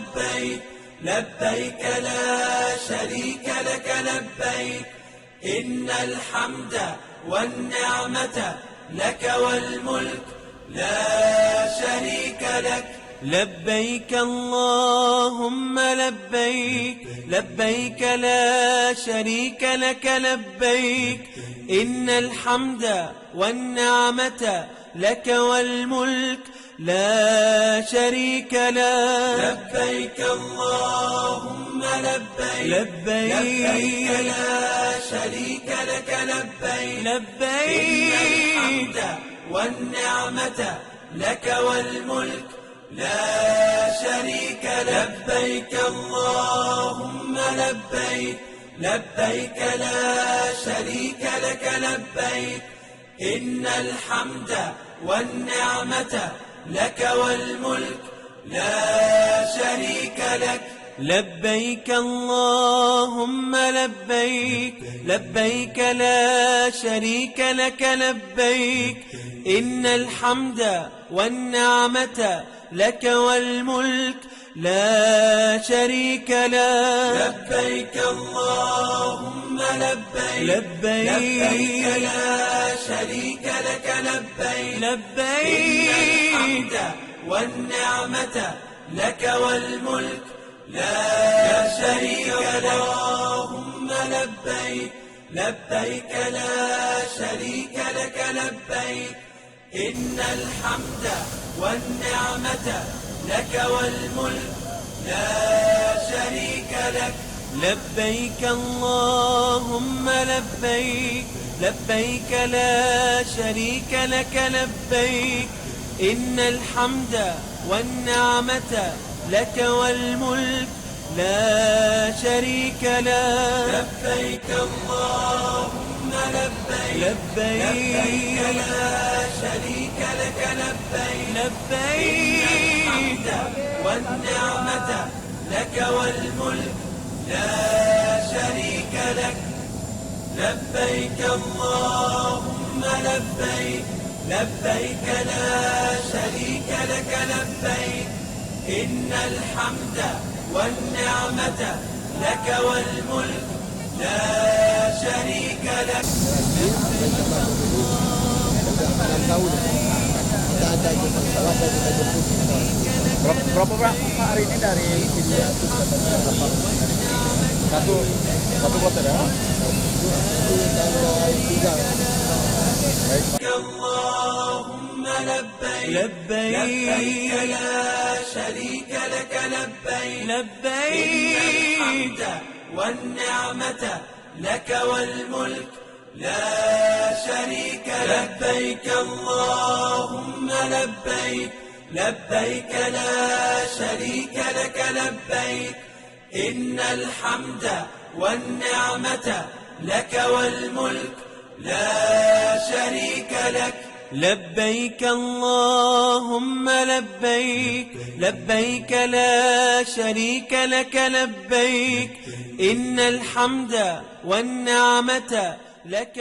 لبيك لبيك لا شريك لك لبيك إن الحمد والنعمة لك والملك لا شريك لك. لبيك اللهم لبيك لبيك لا شريك لك لبيك إن الحمد والنعمة لك والملك لا شريك لك. لبيك اللهم لبيك لبيك لا شريك لك لبيك لبيك إن الحمد والنعمة لك والملك لا شريك لك. لبيك اللهم لبيك لبيك لا شريك لك لبيك إن الحمد والنعمة لك والملك لا شريك لك. لبيك اللهم لبيك لبيك لا شريك لك لبيك إن الحمد والنعمة لك والملك لا شريك لك. لبيك اللهم لبيك لبيك لا شريك لك لبيك لبيك إن الحمد والنعمة لك والملك لا شريك لك. اللهم لبيك لبيك لا شريك لك لبيك إن الحمد والنعمة لك والملك لا شريك لك. لبيك اللهم لبيك لبيك لا شريك لك لبيك إن الحمد والنعمة لك والملك لا شريك لك. لبيك اللهم لبيك لبيك لا شريك لك لبيك لبيك إن الحمد والنعمة لك والملك لا شريك لك. لبيك اللهم لبيك لبيك لا شريك لك لبيك إن الحمد والنعمة لك والملك لا شريك لك. Berapa hari ini dari India? Satu kloter ya? اللهم لبيك لبيك لا شريك لك لبيك لبيك إن الحمد والنعمة لك والملك لا شريك لك. لبيك اللهم لبيك لبيك لا شريك لك لبيك إن الحمد والنعمة لك والملك لا شريك لك. لبيك اللهم لبيك لبيك لا شريك لك لبيك إن الحمد والنعمة لك